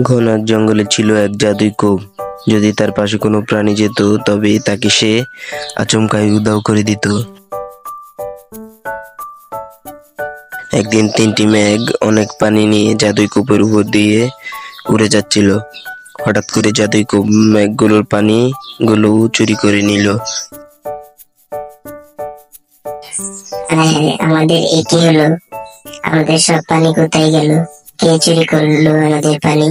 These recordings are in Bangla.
ঘন এক জঙ্গলে ছিল এক জাদুই কূপ। যদি তার পাশে কোনো প্রাণী যেত তবে তাকে সে আচমকাই উধাও করে দিত। একদিন তিনটি মেঘ অনেক পানি নিয়ে জাদুই কূপের উপর দিয়ে উড়ে যাচ্ছিল। হঠাৎ করে জাদুই কূপ মেঘগুলোর পানিগুলো চুরি করে নিল। আমাদের এ কি হলো? আমাদের সব পানি কোথায় গেল? কে চুরি করলো আমাদের পানি?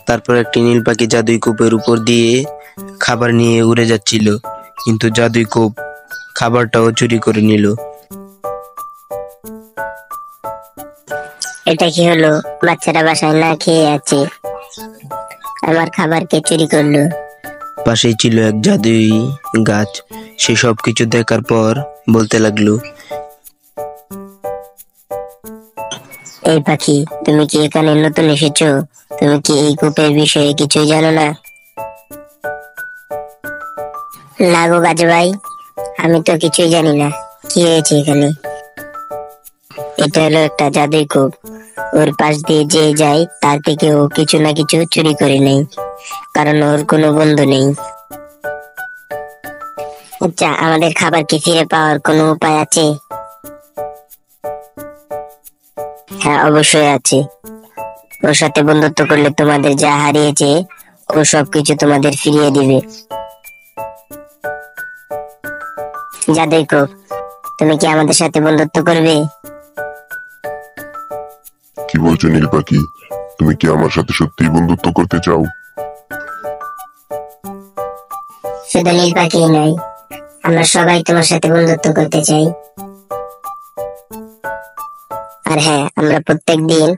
তারপর একটি নীল পাখি জাদুই কূপের উপর দিয়ে খাবার নিয়ে উড়ে যাচ্ছিল, কিন্তু জাদুই কূপ খাবারটাও চুরি করে নিল। এটা কি হলো? বাচ্চারা বাসায় না খেয়ে আছে, আমার খাবার কে চুরি করলো? পাশেই ছিল এক জাদুই গাছ। সে সবকিছু দেখার পর বলতে লাগলো, এই পাখি, তুমি কি এখানে নতুন এসেছো? তুমি কি এই কূপের বিষয়ে কিছুই জানো না? না গো গাছ ভাই, আমি তো কিছুই জানি না। কি হয়েছে এখানে? এটা হলো একটা জাদুই কূপ। ওর পাশ দিয়ে যে যায় তার থেকে ও কিছু না কিছু চুরি করে নেই, কারণ ওর কোনো বন্ধু নেই। আচ্ছা, আমাদের খাবার কি ফিরে পাওয়ার কোনো উপায় আছে? হ্যাঁ, অবশ্যই আছে। ওর সাথে বন্ধুত্ব করলে তোমাদের যা হারিয়েছে ও সবকিছু তোমাদের ফিরিয়ে দিবে। জাদুই কূপ, তুমি কি আমাদের সাথে বন্ধুত্ব করবে? কি বলছো নীল পাখি? তুমি কি আমার সাথে সত্যিই বন্ধুত্ব করতে চাও? শুধু নীল পাখি নয়, আমরা সবাই তোমার সাথে বন্ধুত্ব করতে চাই। আর হ্যাঁ, আমরা প্রত্যেক দিন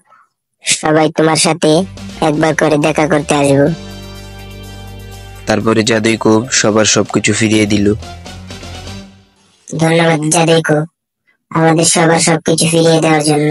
সবাই তোমার সাথে একবার করে দেখা করতে আসবো। তারপরে জাদুই কূপ সবার সবকিছু ফিরিয়ে দিল। ধন্যবাদ জাদুই কূপ, আমাদের সবার সবকিছু ফিরিয়ে দেওয়ার জন্য।